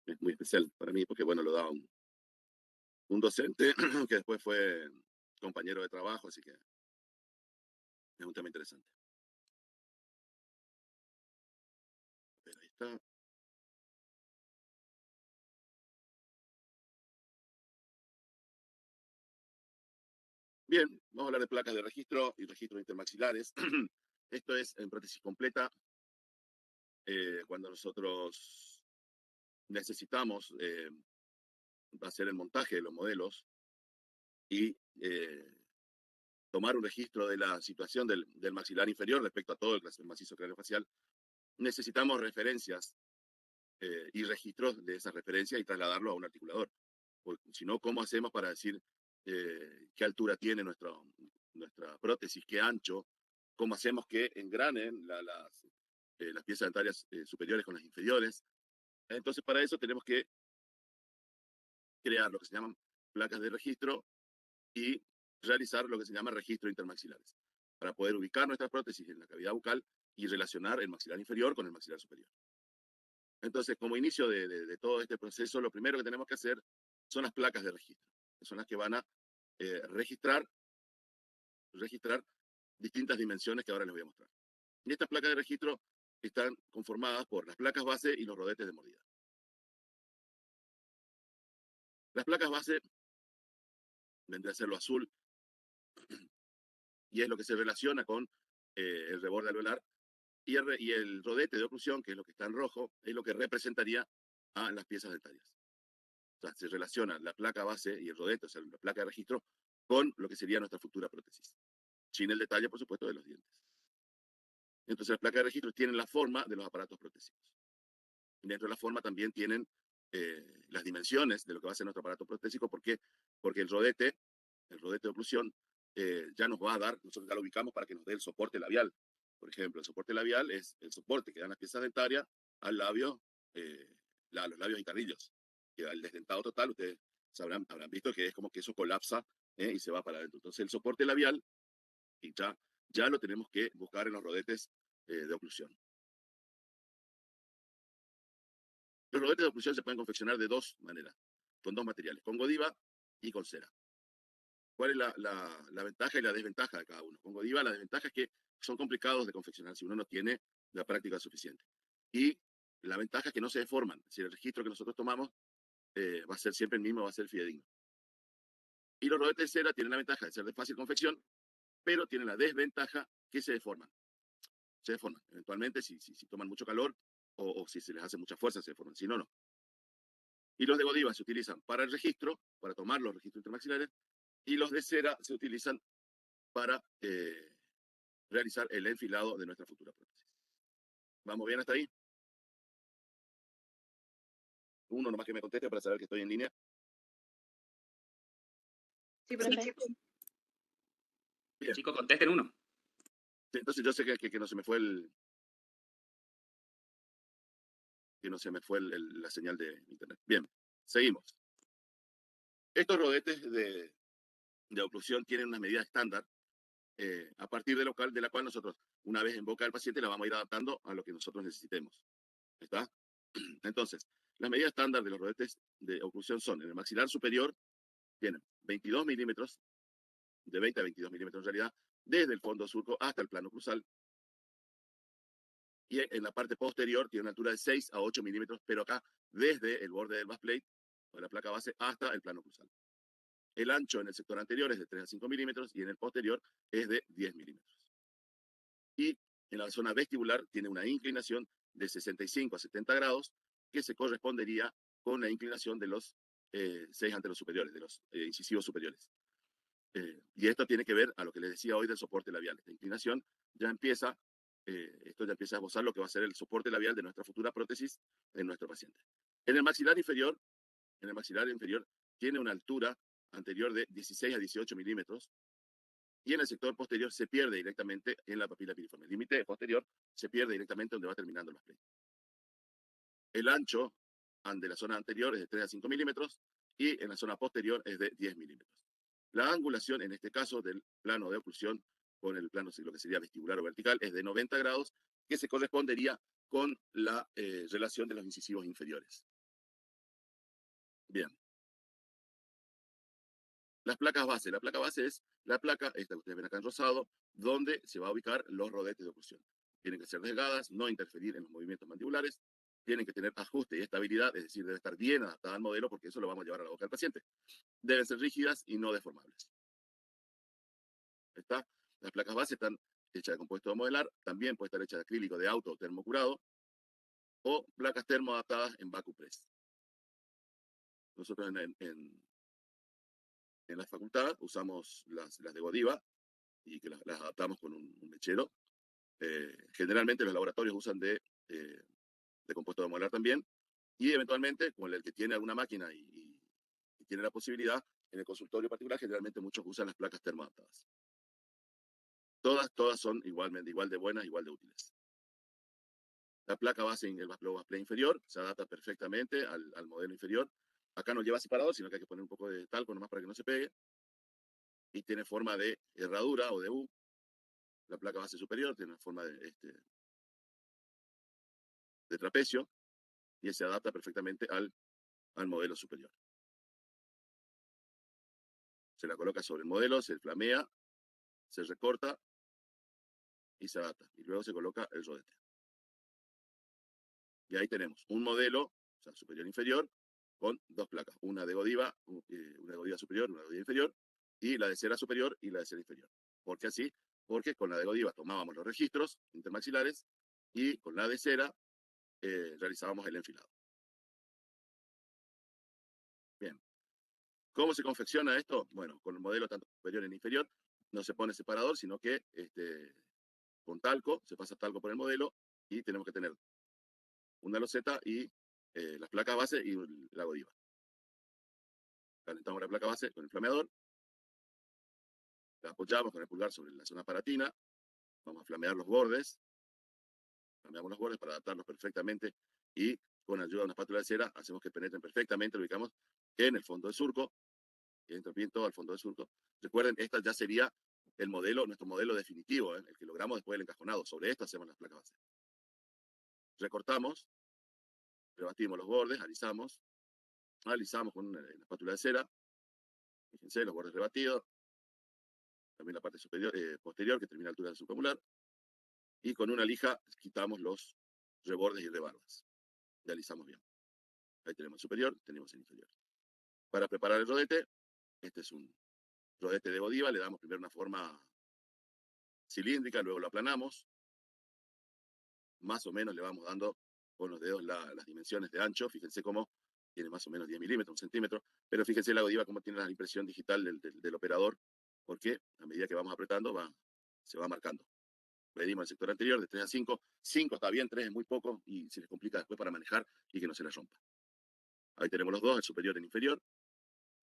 Es muy especial para mí porque, bueno, lo daba un docente que después fue compañero de trabajo, así que es un tema interesante. Pero ahí está. Bien, vamos a hablar de placas de registro y registros intermaxilares. Esto es en prótesis completa, cuando nosotros necesitamos hacer el montaje de los modelos y tomar un registro de la situación del maxilar inferior respecto a todo el macizo craneofacial, necesitamos referencias y registros de esas referencias y trasladarlo a un articulador. Porque si no, ¿cómo hacemos para decir qué altura tiene nuestra prótesis, qué ancho? ¿Cómo hacemos que engranen las piezas dentarias superiores con las inferiores? Entonces, para eso tenemos que crear lo que se llaman placas de registro y realizar lo que se llama registro intermaxilares, para poder ubicar nuestras prótesis en la cavidad bucal y relacionar el maxilar inferior con el maxilar superior. Entonces, como inicio de todo este proceso, lo primero que tenemos que hacer son las placas de registro, que son las que van a registrar distintas dimensiones que ahora les voy a mostrar. Y estas placas de registro están conformadas por las placas base y los rodetes de mordida. Las placas base vendrá a ser lo azul y es lo que se relaciona con el reborde alveolar, y el rodete de oclusión, que es lo que está en rojo, es lo que representaría a las piezas dentarias. O sea, se relaciona la placa base y el rodete, o sea, la placa de registro, con lo que sería nuestra futura prótesis, sin el detalle, por supuesto, de los dientes. Entonces, las placas de registro tienen la forma de los aparatos protésicos. Y dentro de la forma también tienen las dimensiones de lo que va a ser nuestro aparato protésico. ¿Por qué? Porque el rodete de oclusión, ya nos va a dar, nosotros ya lo ubicamos para que nos dé el soporte labial. Por ejemplo, el soporte labial es el soporte que dan las piezas dentarias al labio, los labios y carrillos. Que al desdentado total, ustedes habrán visto que es como que eso colapsa y se va para adentro. Entonces, el soporte labial y ya lo tenemos que buscar en los rodetes de oclusión. Los rodetes de oclusión se pueden confeccionar de dos maneras, con dos materiales, con Godiva y con cera. ¿Cuál es la ventaja y la desventaja de cada uno? Con Godiva la desventaja es que son complicados de confeccionar si uno no tiene la práctica suficiente. Y la ventaja es que no se deforman. Si el registro que nosotros tomamos va a ser siempre el mismo, va a ser fidedigno. Y los rodetes de cera tienen la ventaja de ser de fácil confección, pero tienen la desventaja que se deforman. Se deforman. Eventualmente, si toman mucho calor o si se les hace mucha fuerza, se deforman. Si no, no. Y los de Godiva se utilizan para el registro, para tomar los registros intermaxilares, y los de cera se utilizan para realizar el enfilado de nuestra futura prótesis. ¿Vamos bien hasta ahí? Uno nomás que me conteste para saber que estoy en línea. Sí, profe. Bien. Chicos, contesten uno. Entonces yo sé que no se me fue la señal de internet. Bien, seguimos. Estos rodetes de oclusión tienen una medida estándar a partir de la cual nosotros, una vez en boca del paciente, la vamos a ir adaptando a lo que nosotros necesitemos. ¿Está? Entonces, las medidas estándar de los rodetes de oclusión son: en el maxilar superior tienen 22 milímetros, de 20 a 22 milímetros en realidad, desde el fondo surco hasta el plano cruzal. Y en la parte posterior tiene una altura de 6 a 8 milímetros, pero acá desde el borde del base plate o de la placa base hasta el plano cruzal. El ancho en el sector anterior es de 3 a 5 milímetros y en el posterior es de 10 milímetros. Y en la zona vestibular tiene una inclinación de 65 a 70 grados que se correspondería con la inclinación de los 6 anteros superiores, de los incisivos superiores. Y esto tiene que ver a lo que les decía hoy del soporte labial. Esta inclinación ya empieza, esto ya empieza a esbozar lo que va a ser el soporte labial de nuestra futura prótesis en nuestro paciente. En el maxilar inferior, tiene una altura anterior de 16 a 18 milímetros y en el sector posterior se pierde directamente en la papila piriforme. El límite posterior se pierde directamente donde va terminando el base. El ancho de la zona anterior es de 3 a 5 milímetros y en la zona posterior es de 10 milímetros. La angulación, en este caso, del plano de oclusión con el plano, lo que sería vestibular o vertical, es de 90 grados, que se correspondería con la relación de los incisivos inferiores. Bien. Las placas base. La placa base es la placa, esta que ustedes ven acá en rosado, donde se va a ubicar los rodetes de oclusión. Tienen que ser delgadas, no interferir en los movimientos mandibulares, tienen que tener ajuste y estabilidad, es decir, debe estar bien adaptada al modelo porque eso lo vamos a llevar a la boca del paciente. Deben ser rígidas y no deformables. ¿Está? Las placas base están hechas de compuesto de modelar, también puede estar hecha de acrílico de auto termocurado o placas termoadaptadas en vacuum press. Nosotros en la facultad usamos las de Godiva y que las adaptamos con un mechero. Generalmente los laboratorios usan de compuesto de molar también y eventualmente con el que tiene alguna máquina y tiene la posibilidad, en el consultorio particular generalmente muchos usan las placas termoadaptadas. Todas son igual de buenas, igual de útiles. La placa base en el play inferior se adapta perfectamente al modelo inferior. Acá no lleva separador, sino que hay que poner un poco de talco nomás para que no se pegue. Y tiene forma de herradura o de U. La placa base superior tiene forma de trapecio y se adapta perfectamente al modelo superior. Se la coloca sobre el modelo, se flamea, se recorta y se adapta. Y luego se coloca el rodete. Y ahí tenemos un modelo, o sea, superior e inferior, con dos placas. Una de Godiva, una de Godiva superior, una de Godiva inferior, y la de cera superior y la de cera inferior. ¿Por qué así? Porque con la de Godiva tomábamos los registros intermaxilares y con la de cera realizábamos el enfilado. Bien. ¿Cómo se confecciona esto? Bueno, con el modelo tanto superior e inferior no se pone separador, sino que con talco, se pasa talco por el modelo y tenemos que tener una loseta y las placas base y la Godiva. Calentamos la placa base con el flameador, la apoyamos con el pulgar sobre la zona paratina, vamos a flamear los bordes, flameamos los bordes para adaptarlos perfectamente y con ayuda de una espátula de cera hacemos que penetren perfectamente, lo ubicamos en el fondo del surco, y entro bien todo al fondo del surco. Recuerden, esta ya sería el modelo, nuestro modelo definitivo, el que logramos después del encajonado. Sobre esto hacemos las placas base. Recortamos, rebatimos los bordes, alisamos con una espátula de cera, fíjense los bordes rebatidos, también la parte superior, posterior que termina a la altura del subcamular, y con una lija quitamos los rebordes y rebarbas. Y alisamos bien. Ahí tenemos el superior, tenemos el inferior. Para preparar el rodete, este es un rodete de Godiva, le damos primero una forma cilíndrica, luego lo aplanamos, más o menos le vamos dando con los dedos las dimensiones de ancho, fíjense cómo tiene más o menos 10 milímetros, un centímetro, pero fíjense la Godiva cómo tiene la impresión digital del operador, porque a medida que vamos apretando se va marcando. Medimos el sector anterior de 3 a 5, 5 está bien, 3 es muy poco y se les complica después para manejar y que no se les rompa. Ahí tenemos los dos, el superior y el inferior,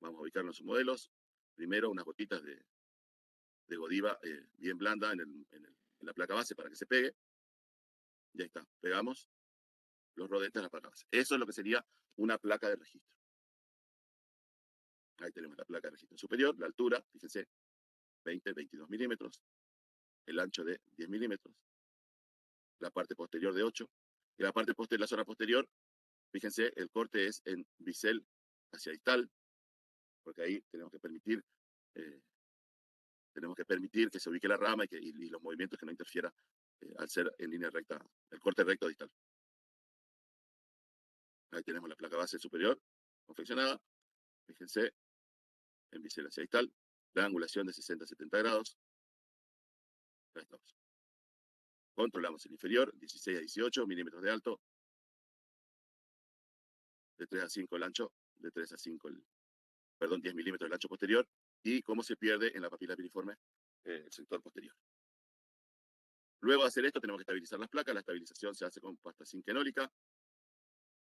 vamos a ubicarlos en sus modelos, primero unas gotitas de Godiva bien blanda en la placa base para que se pegue, y ahí está, pegamos los rodetes de la placa base. Eso es lo que sería una placa de registro. Ahí tenemos la placa de registro superior, la altura, fíjense, 20, 22 milímetros, el ancho de 10 milímetros, la parte posterior de 8, y la parte posterior, la zona posterior, fíjense, el corte es en bisel hacia distal, porque ahí eh, tenemos que permitir que se ubique la rama y los movimientos que no interfieran al ser en línea recta, el corte recto distal. Ahí tenemos la placa base superior confeccionada, fíjense, en bisel hacia distal, la angulación de 60 a 70 grados. Ahí estamos. Controlamos el inferior, 16 a 18 milímetros de alto, de 3 a 5 el ancho, de 3 a 5 perdón, 10 milímetros el ancho posterior, y cómo se pierde en la papila piriforme el sector posterior. Luego de hacer esto tenemos que estabilizar las placas, la estabilización se hace con pasta zinquenólica,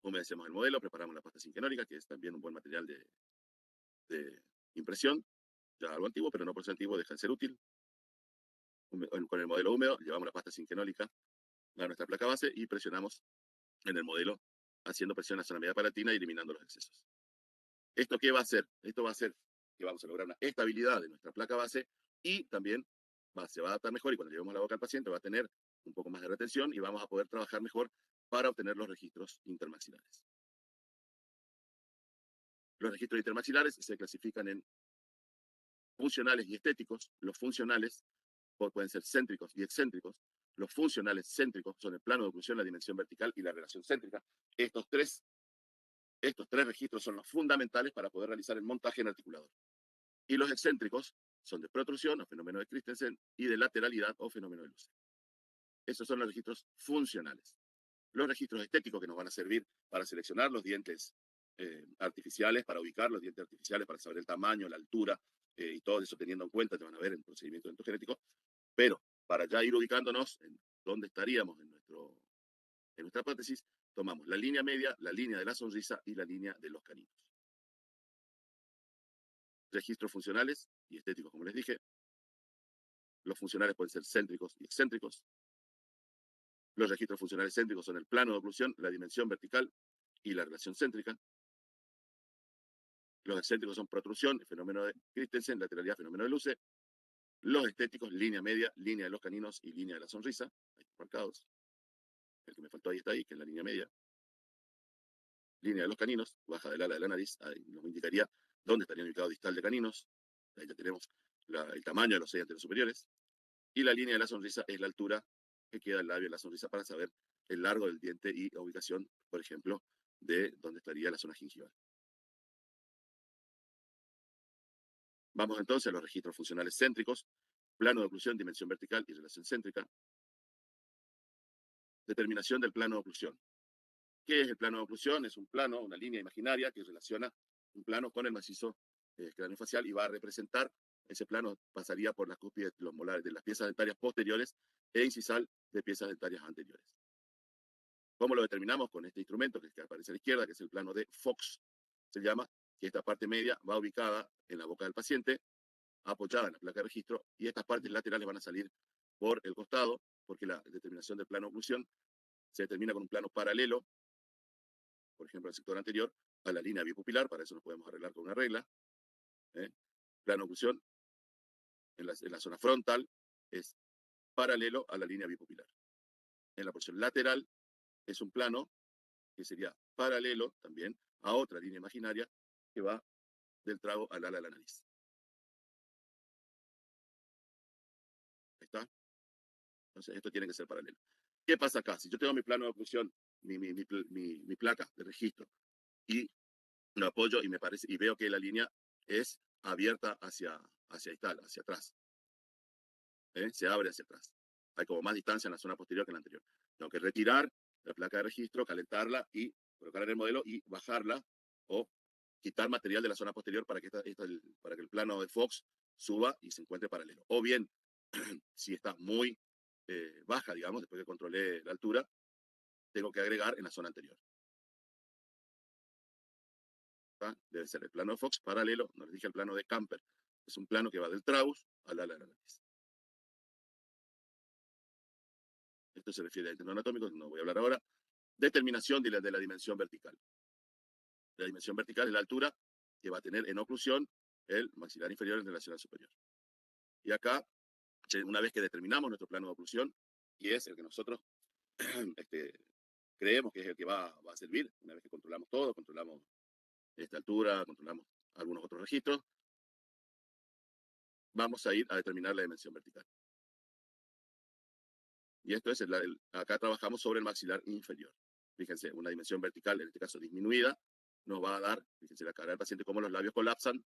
humedecemos el modelo, preparamos la pasta zinquenólica, que es también un buen material de impresión, ya algo antiguo, pero no por ser antiguo deja de ser útil. Con el modelo húmedo llevamos la pasta zinquenólica a nuestra placa base y presionamos en el modelo haciendo presión a la zona media palatina y eliminando los excesos. ¿Esto qué va a hacer? Esto va a hacer que vamos a lograr una estabilidad de nuestra placa base y también se va a adaptar mejor y cuando llevemos la boca al paciente va a tener un poco más de retención y vamos a poder trabajar mejor para obtener los registros intermaxilares. Los registros intermaxilares se clasifican en funcionales y estéticos. Los funcionales pueden ser céntricos y excéntricos. Los funcionales céntricos son el plano de oclusión, la dimensión vertical y la relación céntrica. Estos tres registros son los fundamentales para poder realizar el montaje en articulador. Y los excéntricos son de protrusión o fenómeno de Christensen y de lateralidad o fenómeno de Lucet. Esos son los registros funcionales. Los registros estéticos que nos van a servir para seleccionar los dientes artificiales, para ubicar los dientes artificiales, para saber el tamaño, la altura y todo eso teniendo en cuenta, te van a ver en el procedimiento dentogenético. Pero para ya ir ubicándonos en dónde estaríamos en nuestra prótesis, tomamos la línea media, la línea de la sonrisa y la línea de los caninos. Registros funcionales y estéticos, como les dije. Los funcionales pueden ser céntricos y excéntricos. Los registros funcionales céntricos son el plano de oclusión, la dimensión vertical y la relación céntrica. Los excéntricos son protrusión, el fenómeno de Christensen, lateralidad, fenómeno de Luce. Los estéticos, línea media, línea de los caninos y línea de la sonrisa. Ahí están marcados. El que me faltó ahí está ahí, que es la línea media. Línea de los caninos, baja del ala de la nariz, ahí nos indicaría dónde estarían ubicados distal de caninos. Ahí ya tenemos el tamaño de los 6 anteros superiores. Y la línea de la sonrisa es la altura que queda el labio de la sonrisa para saber el largo del diente y la ubicación, por ejemplo, de dónde estaría la zona gingival. Vamos entonces a los registros funcionales céntricos, plano de oclusión, dimensión vertical y relación céntrica. Determinación del plano de oclusión. ¿Qué es el plano de oclusión? Es un plano, una línea imaginaria que relaciona un plano con el macizo craneofacial y va a representar, ese plano pasaría por las cúspides de los molares, de las piezas dentarias posteriores e incisal de piezas dentarias anteriores. ¿Cómo lo determinamos? Con este instrumento que aparece a la izquierda, que es el plano de Fox, se llama, que esta parte media va ubicada en la boca del paciente, apoyada en la placa de registro, y estas partes laterales van a salir por el costado, porque la determinación del plano de oclusión se determina con un plano paralelo, por ejemplo, el sector anterior, a la línea bipupilar. Para eso nos podemos arreglar con una regla. Plano de oclusión en la zona frontal es paralelo a la línea bipupilar. En la porción lateral es un plano que sería paralelo también a otra línea imaginaria que va del trago al ala de la nariz. ¿Ahí está? Entonces, esto tiene que ser paralelo. ¿Qué pasa acá? Si yo tengo mi plano de oclusión, mi placa de registro, y lo apoyo y me parece, y veo que la línea es abierta hacia distal, hacia atrás. Se abre hacia atrás. Hay como más distancia en la zona posterior que en la anterior. Tengo que retirar la placa de registro, calentarla y colocar en el modelo y bajarla o quitar material de la zona posterior para que, para que el plano de Fox suba y se encuentre paralelo. O bien, si está muy baja, digamos, después que controlé la altura, tengo que agregar en la zona anterior. ¿Tá? Debe ser el plano de Fox paralelo, no les dije el plano de Camper. Es un plano que va del tragus al ala de la nariz. Esto se refiere al tendón anatómico, no voy a hablar ahora. Determinación de la dimensión vertical. La dimensión vertical es la altura que va a tener en oclusión el maxilar inferior en relación al superior. Y acá, una vez que determinamos nuestro plano de oclusión, y es el que nosotros creemos que es el que va a servir, una vez que controlamos todo, controlamos esta altura, controlamos algunos otros registros, vamos a ir a determinar la dimensión vertical. Y esto es, acá trabajamos sobre el maxilar inferior. Fíjense, una dimensión vertical, en este caso disminuida, nos va a dar, fíjense la cara del paciente, cómo los labios colapsan,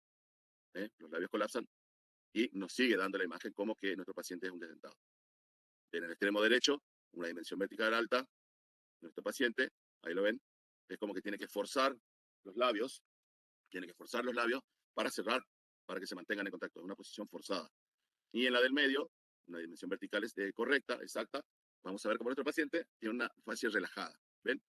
y nos sigue dando la imagen como que nuestro paciente es un desdentado. En el extremo derecho, una dimensión vertical alta, nuestro paciente, ahí lo ven, es como que tiene que forzar los labios para cerrar, para que se mantengan en contacto, en una posición forzada. Y en la del medio, una dimensión vertical correcta, exacta, vamos a ver cómo nuestro paciente tiene una fascia relajada. ¿Ven?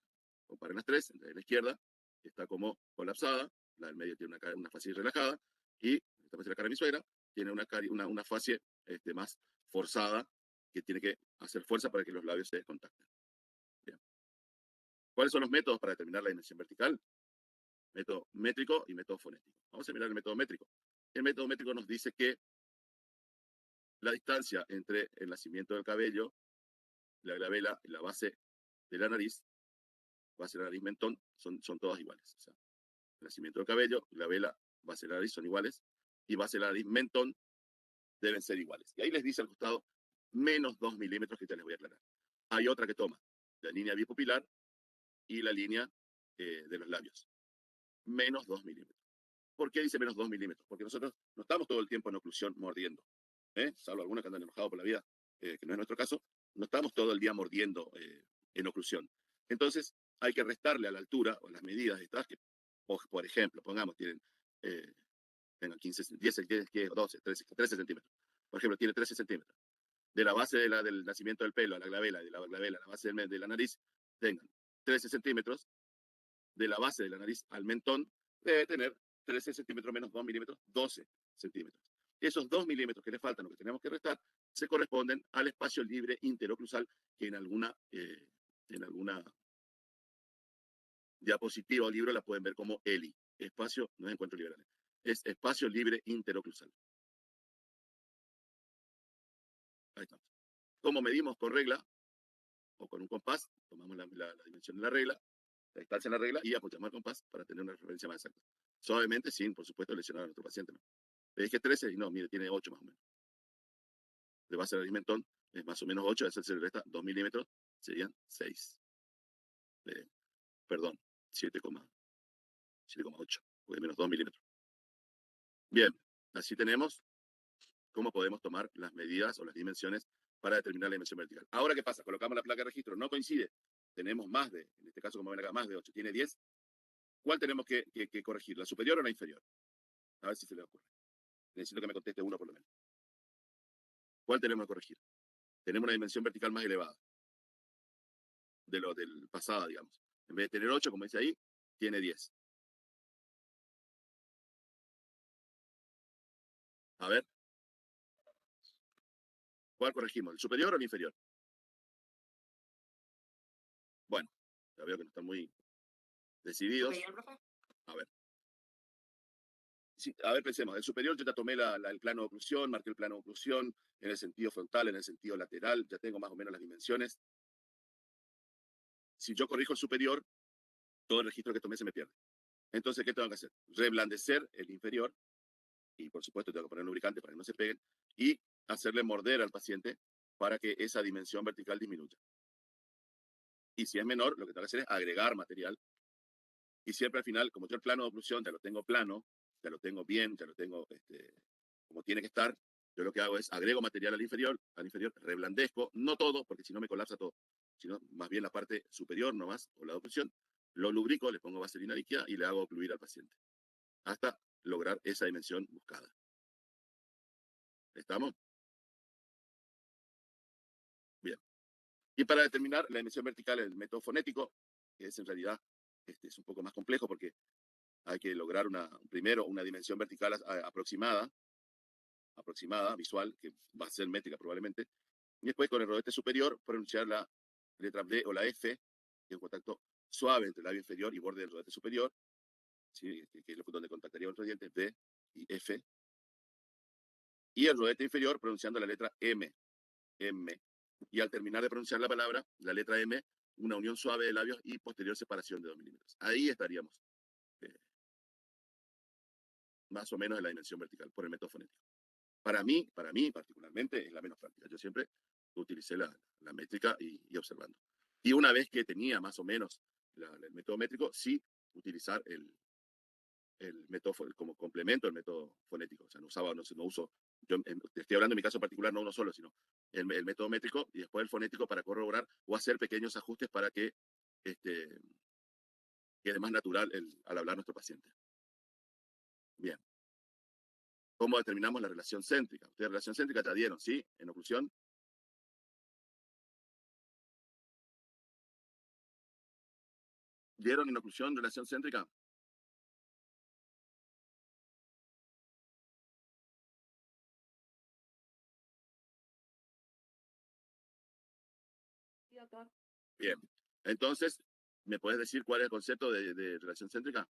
Comparen las tres, la de la izquierda está como colapsada, la del medio tiene una fascia relajada, y esta es la cara de mi suegra, tiene una fascia más forzada, que tiene que hacer fuerza para que los labios se descontacten. Bien. ¿Cuáles son los métodos para determinar la dimensión vertical? Método métrico y método fonético. Vamos a mirar el método métrico. El método métrico nos dice que la distancia entre el nacimiento del cabello, la glabela y la base de la nariz mentón, son todas iguales. O sea, nacimiento del cabello, glabela, base de la nariz son iguales, y base de la nariz, mentón, deben ser iguales. Y ahí les dice al costado menos 2 milímetros, que ya les voy a aclarar. Hay otra que toma la línea bipupilar y la línea de los labios. Menos 2 milímetros. ¿Por qué dice menos 2 milímetros? Porque nosotros no estamos todo el tiempo en oclusión mordiendo. Salvo algunos que andan enojados por la vida, que no es nuestro caso, no estamos todo el día mordiendo en oclusión. Entonces, hay que restarle a la altura o las medidas estas, que, por ejemplo, pongamos, tienen, tengan 15, 10, 10, 12, 13 centímetros. Por ejemplo, tiene 13 centímetros. De la base del nacimiento del pelo a la glabela, de la glabela a la base de la nariz, tengan 13 centímetros. De la base de la nariz al mentón, debe tener 13 centímetros menos 2 milímetros, 12 centímetros. Esos 2 milímetros que le faltan, lo que tenemos que restar, se corresponden al espacio libre interoclusal, que en alguna diapositiva o libro la pueden ver como ELI, espacio, no es encuentro liberal, es espacio libre interoclusal. Ahí estamos. ¿Cómo medimos con regla o con un compás? Tomamos la dimensión de la regla, la distancia en la regla y apoyamos el compás para tener una referencia más exacta. Suavemente, sin, por supuesto, lesionar a nuestro paciente, ¿no? Le dije 13 y no, mire, tiene 8 más o menos. De base al mentón es más o menos 8, a ese se le resta 2 milímetros, serían 6. Perdón, 7,8, porque menos 2 milímetros. Bien, así tenemos cómo podemos tomar las medidas o las dimensiones para determinar la dimensión vertical. Ahora, ¿qué pasa? Colocamos la placa de registro, no coincide. Tenemos más de, en este caso, como ven acá, más de 8, tiene 10. ¿Cuál tenemos que corregir? ¿La superior o la inferior? A ver si se le ocurre. Necesito que me conteste uno por lo menos. ¿Cuál tenemos que corregir? Tenemos una dimensión vertical más elevada de lo del pasado, digamos. En vez de tener 8, como dice ahí, tiene 10. A ver, ¿cuál corregimos? ¿El superior o el inferior? Bueno, ya veo que no están muy decididos. A ver. Sí, a ver, pensemos. El superior yo ya tomé el plano de oclusión, marqué el plano de oclusión en el sentido frontal, en el sentido lateral, ya tengo más o menos las dimensiones. Si yo corrijo el superior, todo el registro que tomé se me pierde. Entonces, ¿qué tengo que hacer? Reblandecer el inferior, y por supuesto tengo que poner lubricante para que no se peguen, y hacerle morder al paciente para que esa dimensión vertical disminuya. Y si es menor, lo que tengo que hacer es agregar material. Y siempre al final, como yo el plano de oclusión ya lo tengo plano, ya lo tengo bien, ya lo tengo como tiene que estar, yo lo que hago es agrego material al inferior, reblandezco, no todo, porque si no me colapsa todo, sino más bien la parte superior nomás, o la oclusión, lo lubrico, le pongo vaselina líquida y le hago ocluir al paciente, hasta lograr esa dimensión buscada. ¿Estamos? Bien. Y para determinar la dimensión vertical, el método fonético, que es en realidad es un poco más complejo porque hay que lograr primero una dimensión vertical aproximada, visual, que va a ser métrica probablemente, y después con el rodete superior pronunciar la letra D o la F, que es un contacto suave entre el labio inferior y borde del rodete superior, ¿sí? que es donde contactaría otros dientes, D y F, y el rodete inferior pronunciando la letra M, M, y al terminar de pronunciar la palabra, la letra M, una unión suave de labios y posterior separación de 2 milímetros. Ahí estaríamos, más o menos en la dimensión vertical, por el método fonético. Para mí particularmente, es la menos práctica. Yo siempre utilicé la métrica y observando. Y una vez que tenía más o menos el método métrico, sí utilizar el método como complemento, el método fonético. O sea, no uso, yo estoy hablando en mi caso particular, no uno solo, sino el método métrico y después el fonético para corroborar o hacer pequeños ajustes para que quede más natural al hablar nuestro paciente. Bien. ¿Cómo determinamos la relación céntrica? Ustedes relación céntrica ya dieron, ¿sí? En oclusión. ¿Dieron en oclusión relación céntrica? Bien. Entonces, ¿me puedes decir cuál es el concepto de relación céntrica?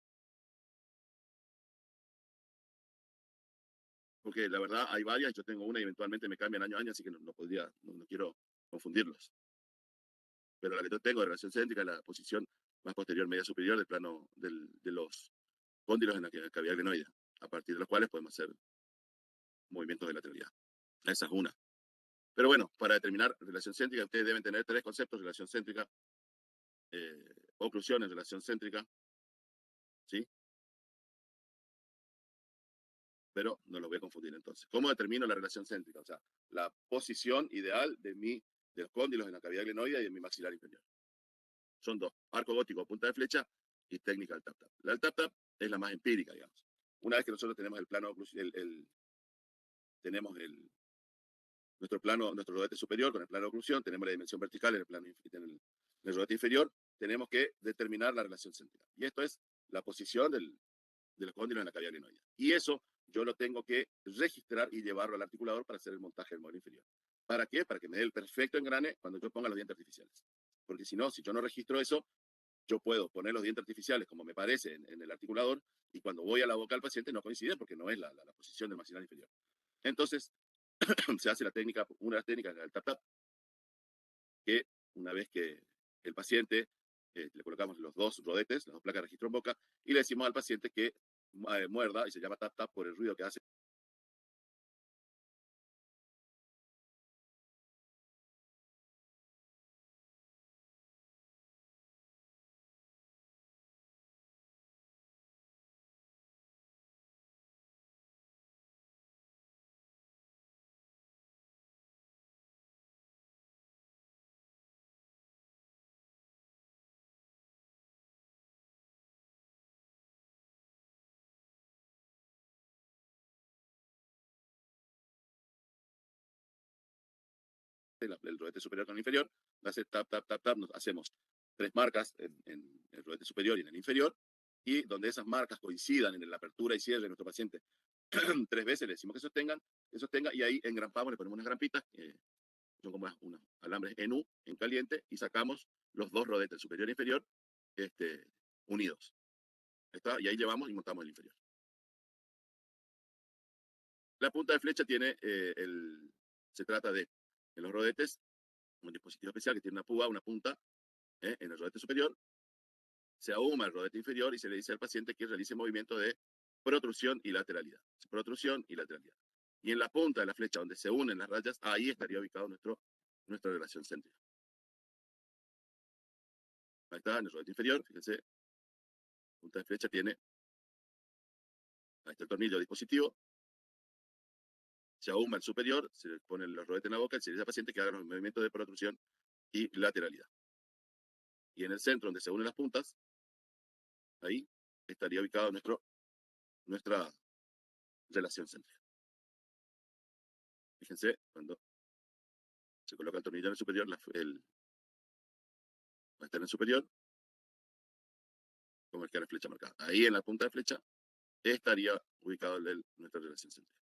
Porque la verdad hay varias, yo tengo una y eventualmente me cambian año a año, así que no quiero confundirlos. Pero la que yo tengo de relación céntrica es la posición más posterior, media superior del plano de los cóndilos en la cavidad glenoidea, a partir de los cuales podemos hacer movimientos de lateralidad. Esa es una. Pero bueno, para determinar relación céntrica, ustedes deben tener 3 conceptos: relación céntrica, oclusión en relación céntrica, ¿sí? Pero no los voy a confundir entonces. ¿Cómo determino la relación céntrica? O sea, la posición ideal de los cóndilos en la cavidad glenoidea y de mi maxilar inferior. Son 2: arco gótico, punta de flecha, y técnica del tap-tap. La del tap-tap es la más empírica, digamos. Una vez que nosotros tenemos el plano, tenemos nuestro plano, nuestro rodete superior con el plano de oclusión, tenemos la dimensión vertical en el rodete inferior, tenemos que determinar la relación céntrica. Y esto es la posición de los cóndilos en la cavidad glenoidea. Y eso yo lo tengo que registrar y llevarlo al articulador para hacer el montaje del modelo inferior. ¿Para qué? Para que me dé el perfecto engrane cuando yo ponga los dientes artificiales. Porque si no, si yo no registro eso, yo puedo poner los dientes artificiales como me parece en el articulador, y cuando voy a la boca del paciente no coincide porque no es la posición del maxilar inferior. Entonces, se hace una de las técnicas del tap-tap, que una vez que el paciente, le colocamos los 2 rodetes, las 2 placas de registro en boca, y le decimos al paciente que muerda, y se llama tap-tap por el ruido que hace el rodete superior con el inferior, hace tap, tap, tap, tap, nos hacemos 3 marcas en el rodete superior y en el inferior, y donde esas marcas coincidan en la apertura y cierre de nuestro paciente 3 veces, le decimos que sostenga, y ahí engrampamos, le ponemos unas grampitas, son como unos alambres en U, en caliente, y sacamos los 2 rodetes, superior e inferior, unidos. ¿Está? Y ahí llevamos y montamos el inferior. La punta de flecha tiene, se trata de, en los rodetes, un dispositivo especial que tiene una púa, una punta, en el rodete superior. Se ahuma el rodete inferior y se le dice al paciente que realice movimiento de protrusión y lateralidad. Protrusión y lateralidad. Y en la punta de la flecha donde se unen las rayas, ahí estaría ubicado nuestra relación céntrica. Ahí está, en el rodete inferior, fíjense, punta de flecha tiene, ahí está el tornillo dispositivo, se ahuma el superior, se le pone el rodete en la boca y se le dice al paciente que haga los movimientos de protrusión y lateralidad. Y en el centro donde se unen las puntas, ahí estaría ubicado nuestra relación céntrica. Fíjense, cuando se coloca el tornillo en el superior, va a estar en el superior, como queda la flecha marcada. Ahí en la punta de flecha estaría ubicado nuestra relación céntrica.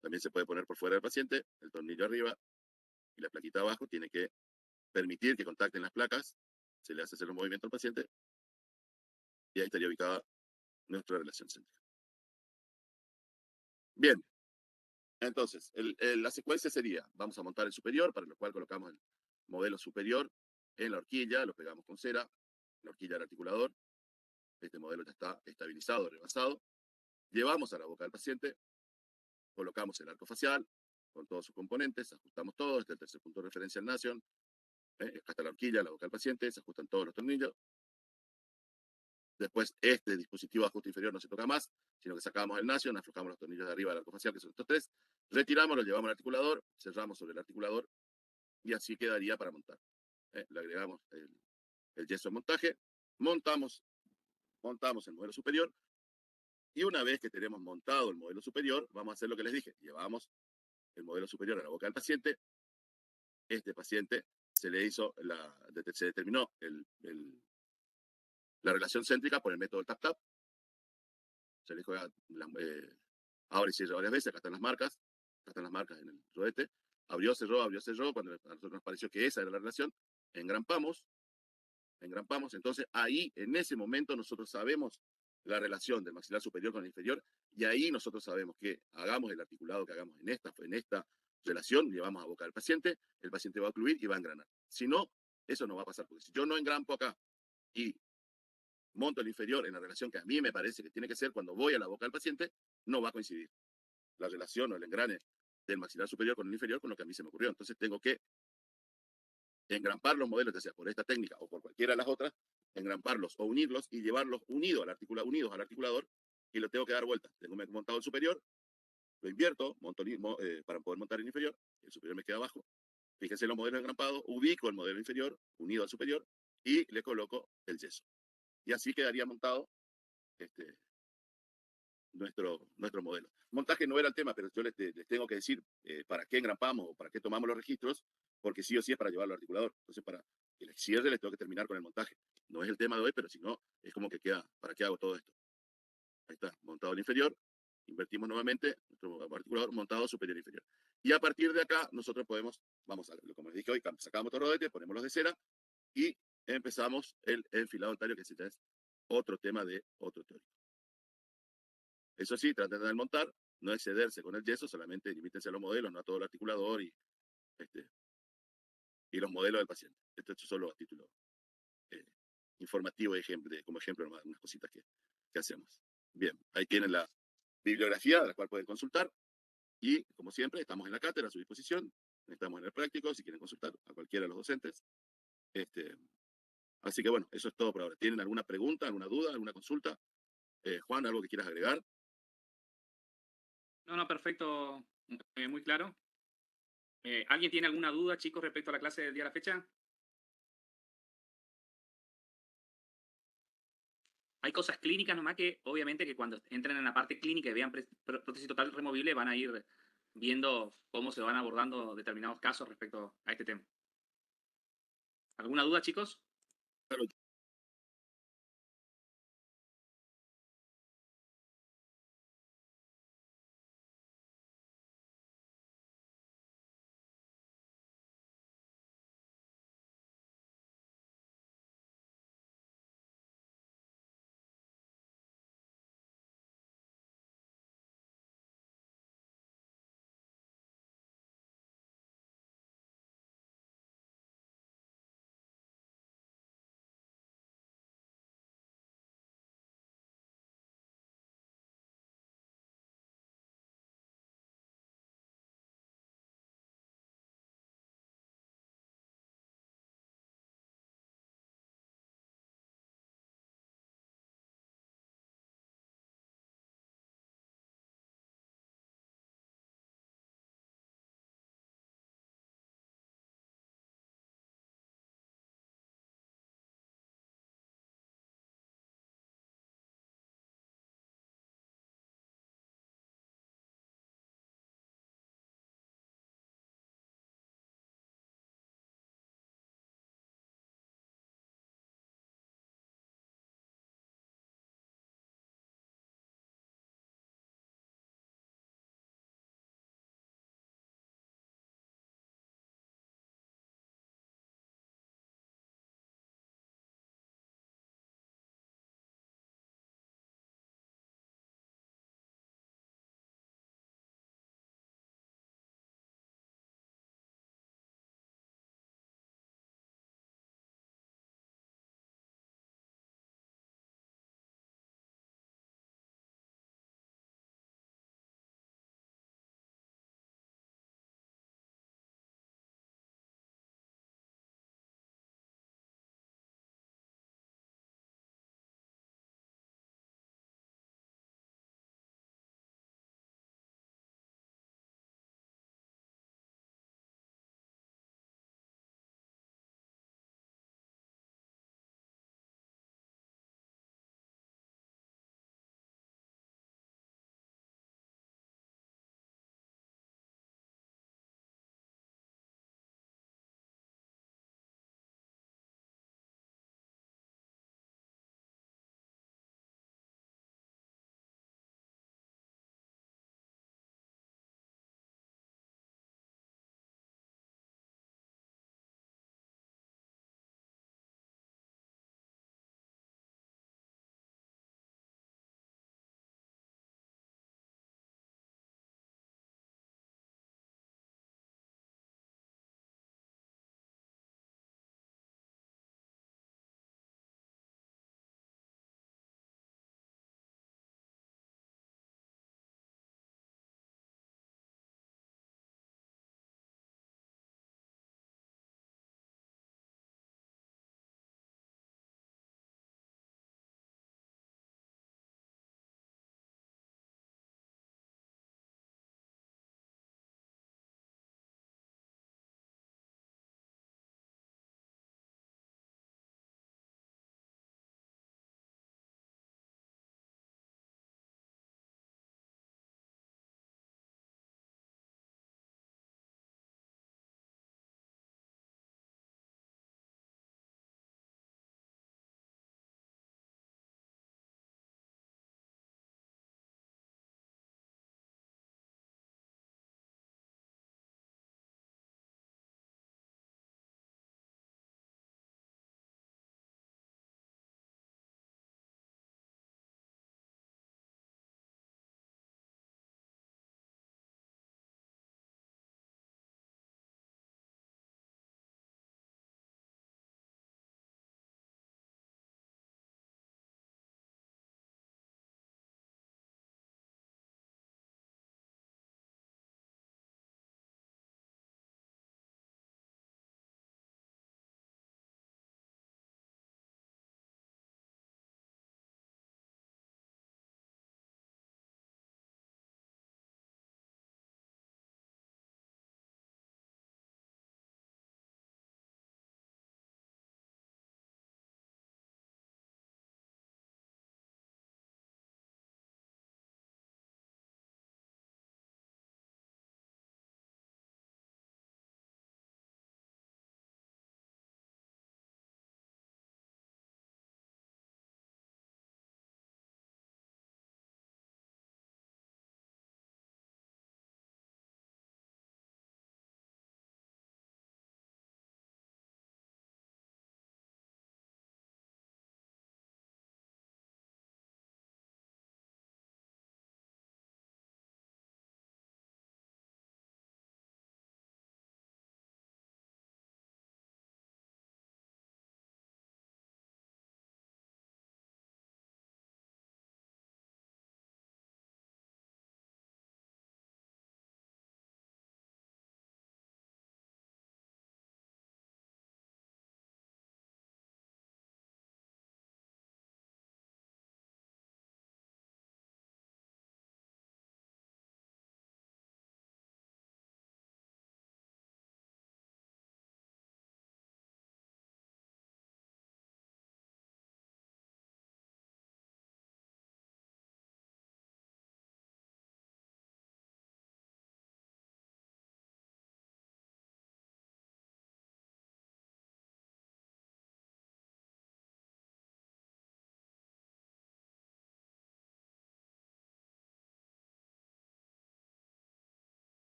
También se puede poner por fuera del paciente, el tornillo arriba y la plaquita abajo. Tiene que permitir que contacten las placas, se le hace hacer los movimientos al paciente, y ahí estaría ubicada nuestra relación céntrica. Bien, entonces, la secuencia sería: vamos a montar el superior, para lo cual colocamos el modelo superior en la horquilla, lo pegamos con cera, la horquilla del articulador. Este modelo ya está estabilizado, rebasado. Llevamos a la boca del paciente, colocamos el arco facial con todos sus componentes, ajustamos todo, este es el tercer punto de referencia al Nation, hasta la horquilla, la boca del paciente, se ajustan todos los tornillos. Después, este dispositivo de ajuste inferior no se toca más, sino que sacamos el Nation, aflojamos los tornillos de arriba del arco facial, que son estos 3, retiramos, lo llevamos al articulador, cerramos sobre el articulador, y así quedaría para montar. Le agregamos el yeso de montaje, montamos el modelo superior, y una vez que tenemos montado el modelo superior, vamos a hacer lo que les dije: llevamos el modelo superior a la boca del paciente. Este paciente se determinó la relación céntrica por el método del tap-tap. Se le dijo, abre y cierra varias veces. Acá están las marcas en el rodete. Abrió, cerró, cuando a nosotros nos pareció que esa era la relación, engrampamos. Entonces ahí, en ese momento, nosotros sabemos la relación del maxilar superior con el inferior, y ahí nosotros sabemos que hagamos el articulado que hagamos en esta relación, llevamos a boca del paciente, el paciente va a ocluir y va a engranar. Si no, eso no va a pasar, porque si yo no engrampo acá y monto el inferior en la relación que a mí me parece que tiene que ser cuando voy a la boca del paciente, no va a coincidir la relación o el engrane del maxilar superior con el inferior con lo que a mí se me ocurrió. Entonces tengo que engrampar los modelos, ya sea por esta técnica o por cualquiera de las otras, engramparlos o unirlos y llevarlos unidos al articulador y lo tengo que dar vuelta. Tengo montado el superior, lo invierto para poder montar el inferior, el superior me queda abajo. Fíjense los modelos engrampados, ubico el modelo inferior unido al superior y le coloco el yeso. Y así quedaría montado este, nuestro modelo. Montaje no era el tema, pero yo les tengo que decir para qué engrampamos o para qué tomamos los registros, porque sí o sí es para llevarlo al articulador. Entonces, para el cierre les tengo que terminar con el montaje. No es el tema de hoy, pero si no, es como que queda, ¿para qué hago todo esto? Ahí está, montado el inferior, invertimos nuevamente nuestro articulador montado superior e inferior. Y a partir de acá, nosotros podemos, vamos a, como les dije hoy, sacamos otro rodete, ponemos los de cera y empezamos el enfilado dentario, que es otro tema de otro teórico. Eso sí, traten de montar, no excederse con el yeso, solamente limítense a los modelos, no a todo el articulador y los modelos del paciente. Esto es solo a título eh, informativo como ejemplo, nomás, unas cositas que hacemos. Bien, ahí tienen la bibliografía de la cual pueden consultar y, como siempre, estamos en la cátedra a su disposición, estamos en el práctico, si quieren consultar a cualquiera de los docentes. Así que bueno, eso es todo por ahora. ¿Tienen alguna pregunta, alguna duda, alguna consulta? Juan, ¿algo que quieras agregar? No, no, perfecto, muy claro. ¿Alguien tiene alguna duda, chicos, respecto a la clase del día de la fecha? Hay cosas clínicas nomás que, obviamente, que cuando entren en la parte clínica y vean prótesis total removible, van a ir viendo cómo se van abordando determinados casos respecto a este tema. ¿Alguna duda, chicos? Claro,